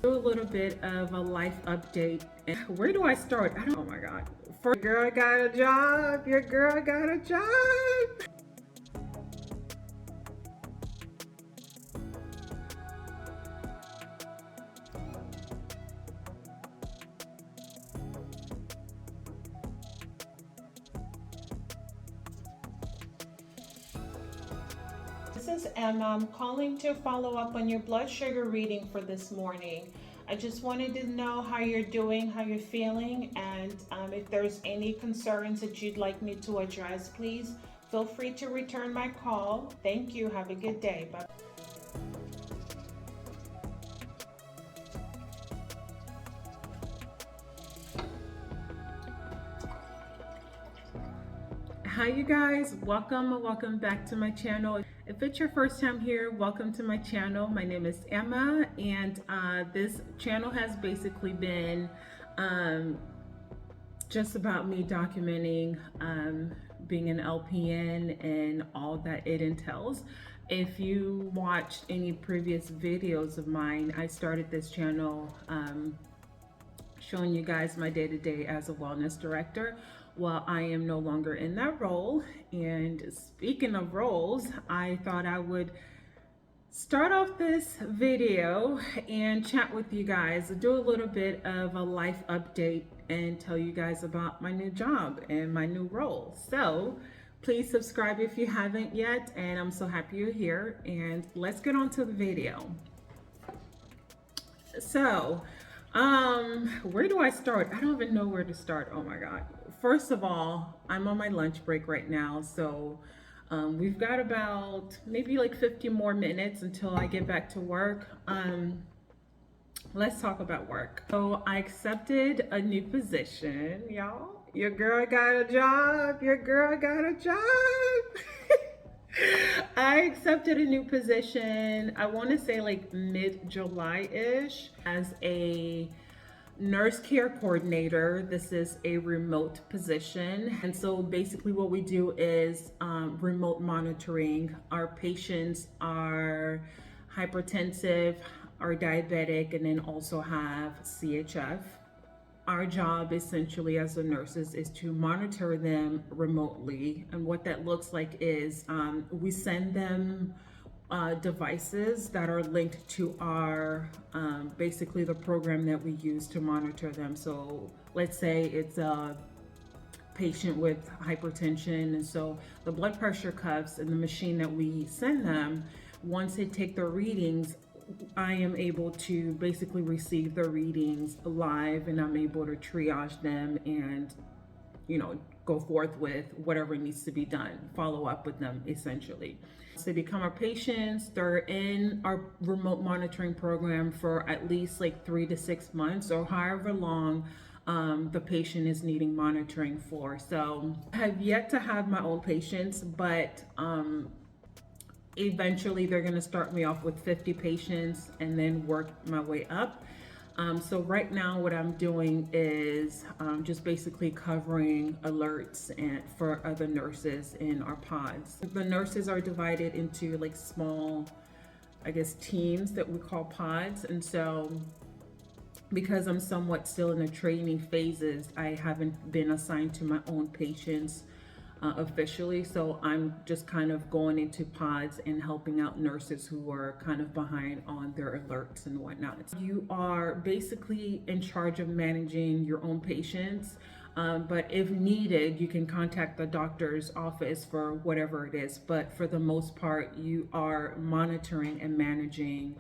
Do a little bit of a life update. Where do I start? Oh my God. First, your girl got a job. Your girl got a job. This is Emma. I'm calling to follow up on your blood sugar reading for this morning. I just wanted to know how you're doing, how you're feeling, and if there's any concerns that you'd like me to address, please feel free to return my call. Thank you. Have a good day. Bye. Hi you guys, welcome back to my channel. If it's your first time here, welcome to my channel. My name is Emma, and this channel has basically been just about me documenting being an LPN and all that it entails. If you watched any previous videos of mine, I started this channel showing you guys my day-to-day as a wellness director. Well, I am no longer in that role. And speaking of roles, I thought I would start off this video and chat with you guys, do a little bit of a life update and tell you guys about my new job and my new role. So please subscribe if you haven't yet, and I'm so happy you're here, and let's get on to the video. So where do I start? I don't even know where to start. Oh my God. First of all, I'm on my lunch break right now, so we've got about maybe like 50 more minutes until I get back to work. Let's talk about work. So I accepted a new position, y'all. Your girl got a job. Your girl got a job. I accepted a new position, I want to say like mid-July-ish, as a nurse care coordinator. This is a remote position, and so basically what we do is remote monitoring. Our patients are hypertensive, are diabetic, and then also have CHF. Our job essentially as the nurses is to monitor them remotely, and what that looks like is we send them devices that are linked to our basically the program that we use to monitor them. So let's say it's a patient with hypertension, and so the blood pressure cuffs and the machine that we send them, once they take their readings, I am able to basically receive the readings live, and I'm able to triage them and, you know, go forth with whatever needs to be done, follow up with them essentially. So they become our patients, they're in our remote monitoring program for at least like 3 to 6 months or however long the patient is needing monitoring for. So I have yet to have my own patients, but eventually they're going to start me off with 50 patients and then work my way up. So right now what I'm doing is just basically covering alerts and for other nurses in our pods. The nurses are divided into like small, I guess, teams that we call pods. And so because I'm somewhat still in the training phases, I haven't been assigned to my own patients officially, so I'm just kind of going into pods and helping out nurses who are kind of behind on their alerts and whatnot. You are basically in charge of managing your own patients, but if needed, you can contact the doctor's office for whatever it is, but for the most part, you are monitoring and managing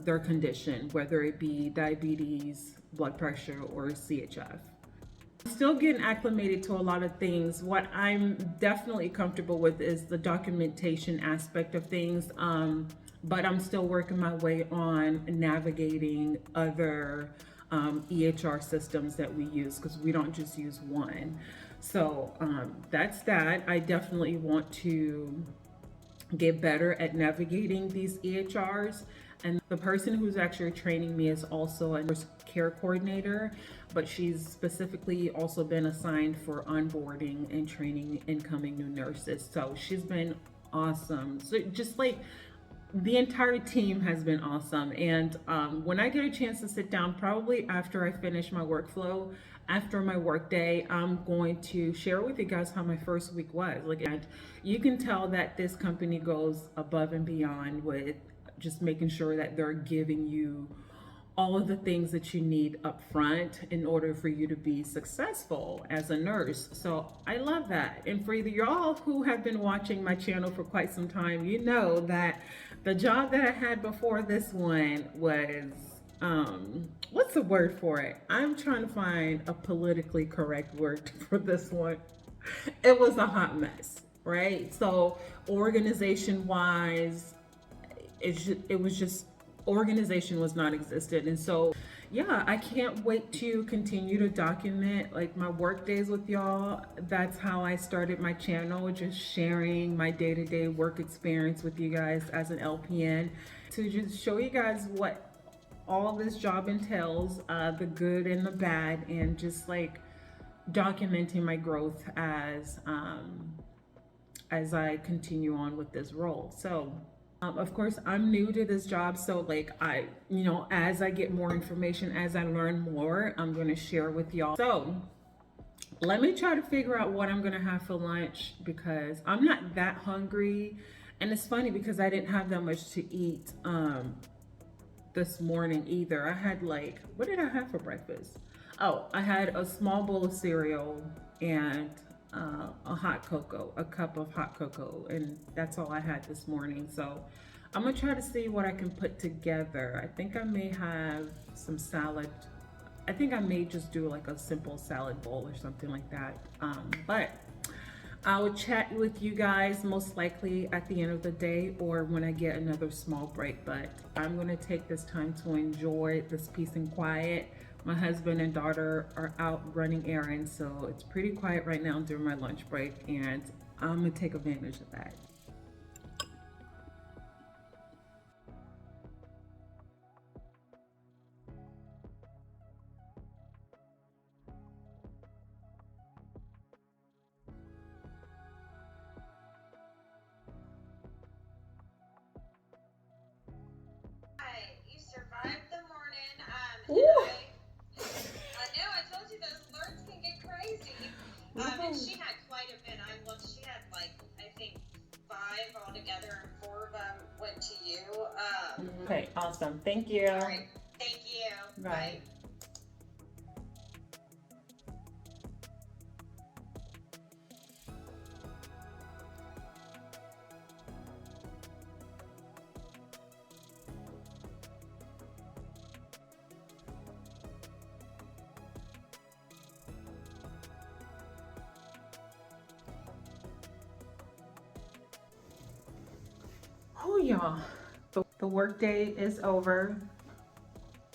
their condition, whether it be diabetes, blood pressure, or CHF. Still getting acclimated to a lot of things. What I'm definitely comfortable with is the documentation aspect of things, but I'm still working my way on navigating other EHR systems that we use, because we don't just use one. So that's that. I definitely want to get better at navigating these EHRs. And the person who's actually training me is also a nurse care coordinator, but she's specifically also been assigned for onboarding and training incoming new nurses. So she's been awesome. So just like the entire team has been awesome. And when I get a chance to sit down, probably after I finish my workflow, after my work day, I'm going to share with you guys how my first week was. Like, and you can tell that this company goes above and beyond with just making sure that they're giving you all of the things that you need up front in order for you to be successful as a nurse. So I love that. And for y'all who have been watching my channel for quite some time, you know that the job that I had before this one was, what's the word for it? I'm trying to find a politically correct word for this one. It was a hot mess, right? So organization wise, it was just, organization was not existent. And so yeah, I can't wait to continue to document like my work days with y'all. That's how I started my channel, just sharing my day-to-day work experience with you guys as an LPN, to just show you guys what all this job entails, the good and the bad, and just like documenting my growth as I continue on with this role. So of course, I'm new to this job, so like as I get more information, as I learn more, I'm gonna share with y'all. So let me try to figure out what I'm gonna have for lunch, because I'm not that hungry. And it's funny because I didn't have that much to eat this morning either. I had like, what did I have for breakfast? Oh, I had a small bowl of cereal and a hot cocoa, a cup of hot cocoa, and that's all I had this morning. So I'm gonna try to see what I can put together. I think I may have some salad. I think I may just do like a simple salad bowl or something like that. But I will chat with you guys most likely at the end of the day or when I get another small break. But I'm gonna take this time to enjoy this peace and quiet. My husband and daughter are out running errands, so it's pretty quiet right now during my lunch break, and I'm gonna take advantage of that. Hi, you survived the morning. Ooh. I know I told you those alerts can get crazy. And she had quite a bit. I looked, she had like, I think 5 altogether, and 4 of them went to you. Okay, awesome. Thank you. All right, thank you. Bye. Oh, y'all, the work day is over,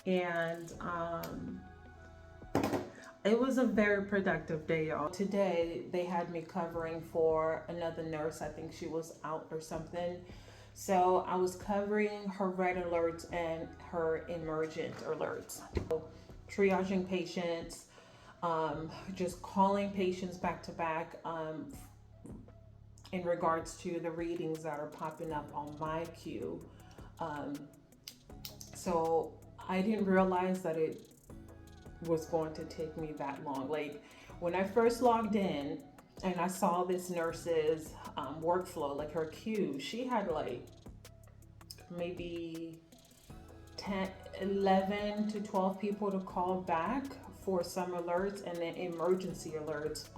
and it was a very productive day, y'all. Today they had me covering for another nurse. I think she was out or something. So I was covering her red alerts and her emergent alerts. So, triaging patients, just calling patients back to back, in regards to the readings that are popping up on my queue. So I didn't realize that it was going to take me that long. Like when I first logged in and I saw this nurse's workflow, like her queue, she had like maybe 10, 11 to 12 people to call back for some alerts, and then emergency alerts,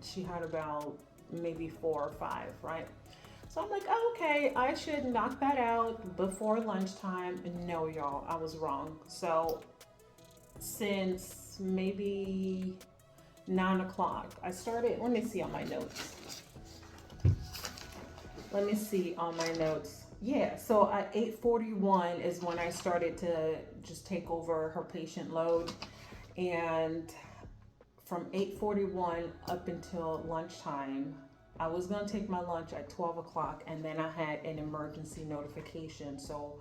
she had about maybe 4 or 5, right? So I'm like, oh, okay, I should knock that out before lunchtime. No, y'all, I was wrong. So since maybe 9 o'clock, I started, let me see on my notes. Let me see on my notes. Yeah, so at 8:41 is when I started to just take over her patient load. And from 8:41 up until lunchtime, I was gonna take my lunch at 12 o'clock, and then I had an emergency notification. So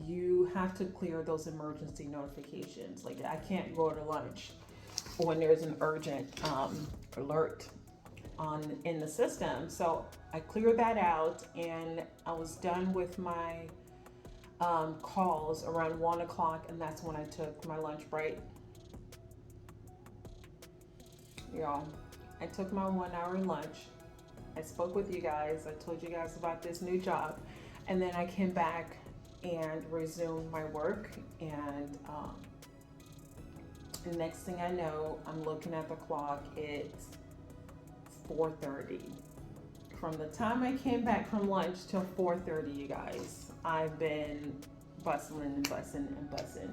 you have to clear those emergency notifications. Like I can't go to lunch when there's an urgent alert. in the system. So I cleared that out, and I was done with my calls around 1 o'clock, and that's when I took my lunch break. Y'all, I took my 1 hour lunch. I spoke with you guys. I told you guys about this new job, and then I came back and resumed my work. And the next thing I know, I'm looking at the clock. It's 4:30. From the time I came back from lunch till 4:30, you guys, I've been bustling and bussing and bussing.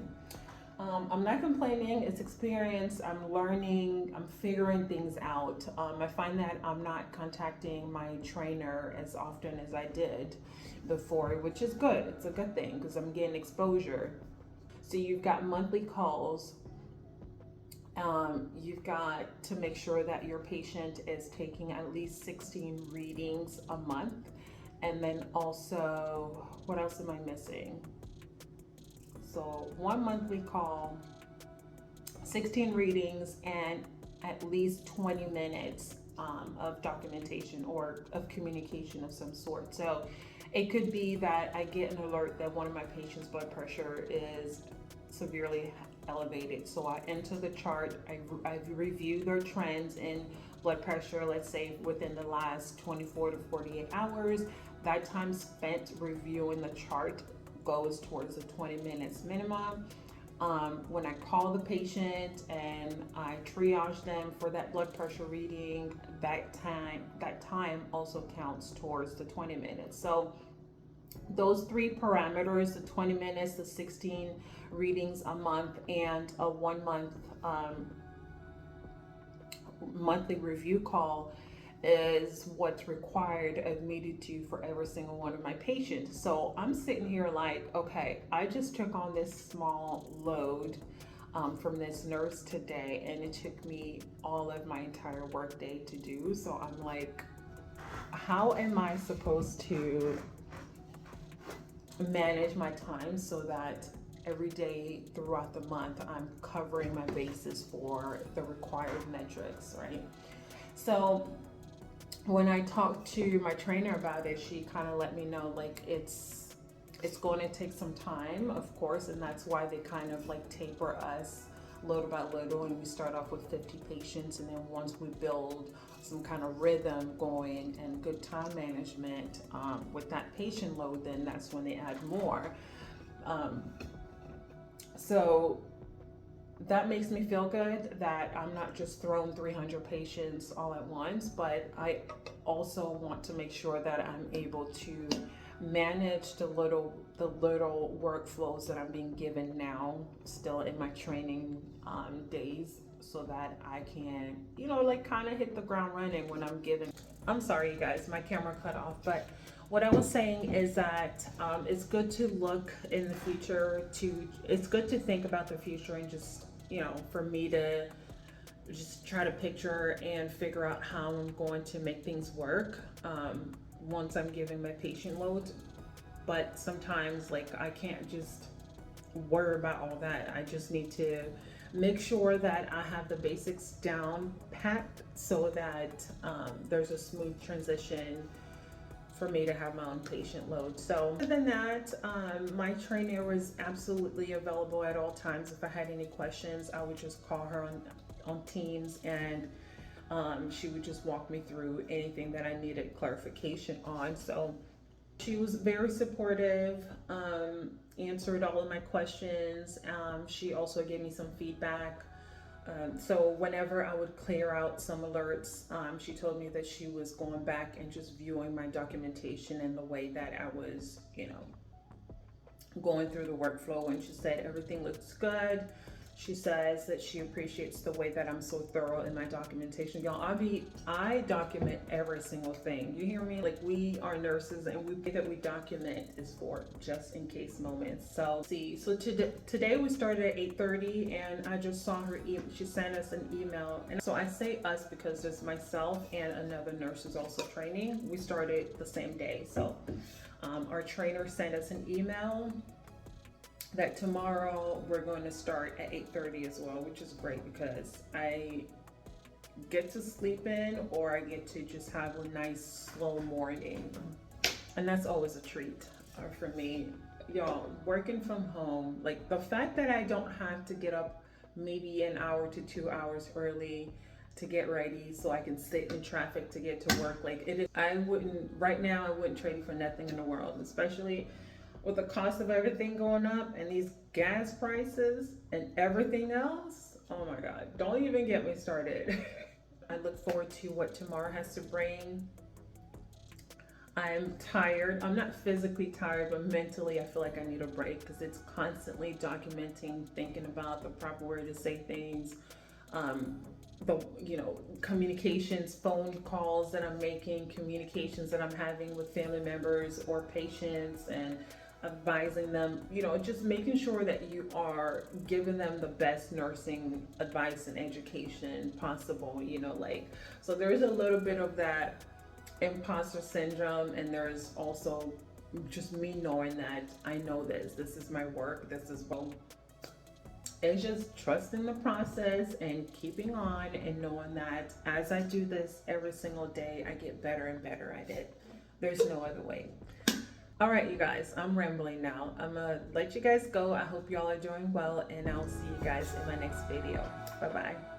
I'm not complaining. It's experience. I'm learning. I'm figuring things out. I find that I'm not contacting my trainer as often as I did before, which is good. It's a good thing because I'm getting exposure. So you've got monthly calls. You've got to make sure that your patient is taking at least 16 readings a month. And then also, what else am I missing? So 1 monthly call, 16 readings, and at least 20 minutes of documentation or of communication of some sort. So it could be that I get an alert that one of my patients' blood pressure is severely elevated. So I enter the chart, I review their trends in blood pressure, let's say within the last 24 to 48 hours. That time spent reviewing the chart goes towards the 20 minutes minimum. When I call the patient and I triage them for that blood pressure reading, that time also counts towards the 20 minutes. So those three parameters, the 20 minutes, the 16 readings a month, and a 1 month monthly review call, is what's required of me to do for every single one of my patients. So I'm sitting here like, okay, I just took on this small load from this nurse today, and it took me all of my entire workday to do. So I'm like, how am I supposed to manage my time so that every day throughout the month I'm covering my bases for the required metrics, right? So when I talked to my trainer about it, she kind of let me know like it's going to take some time, of course, and that's why they kind of like taper us little by little, and we start off with 50 patients, and then once we build some kind of rhythm going and good time management with that patient load, then that's when they add more. So that makes me feel good that I'm not just throwing 300 patients all at once, but I also want to make sure that I'm able to manage the little workflows that I'm being given now, still in my training days, so that I can, like kind of hit the ground running when I'm given. I'm sorry, you guys, my camera cut off, but what I was saying is that it's good to look in the future. It's good to think about the future and just, for me to just try to picture and figure out how I'm going to make things work once I'm giving my patient loads. But sometimes, like, I can't just worry about all that. I just need to make sure that I have the basics down packed so that there's a smooth transition for me to have my own patient load. So other than that, my trainer was absolutely available at all times. If I had any questions, I would just call her on Teams, and she would just walk me through anything that I needed clarification on. So she was very supportive, answered all of my questions. She also gave me some feedback. So whenever I would clear out some alerts, she told me that she was going back and just viewing my documentation and the way that I was, going through the workflow. And she said everything looks good. She says that she appreciates the way that I'm so thorough in my documentation. Y'all, I document every single thing. You hear me? Like, we are nurses, and we that we document is for just in case moments. So today we started at 8:30, and I just saw her she sent us an email. And so I say us because there's myself and another nurse who's also training. We started the same day. So our trainer sent us an email that tomorrow we're going to start at 8:30 as well, which is great because I get to sleep in, or I get to just have a nice slow morning. And that's always a treat for me. Y'all, working from home, like the fact that I don't have to get up maybe an hour to 2 hours early to get ready so I can sit in traffic to get to work. Like it is, I wouldn't, right now, I wouldn't trade it for nothing in the world, especially with the cost of everything going up and these gas prices and everything else. Oh my God, don't even get me started. I look forward to what tomorrow has to bring. I'm tired. I'm not physically tired, but mentally I feel like I need a break because it's constantly documenting, thinking about the proper way to say things, the communications, phone calls that I'm making, communications that I'm having with family members or patients, and advising them, just making sure that you are giving them the best nursing advice and education possible, so there's a little bit of that imposter syndrome, and there's also just me knowing that I know this is my work, this is well, it's just trusting the process and keeping on and knowing that as I do this every single day, I get better and better at it. There's no other way. All right, you guys, I'm rambling now. I'm gonna let you guys go. I hope y'all are doing well, and I'll see you guys in my next video. Bye bye.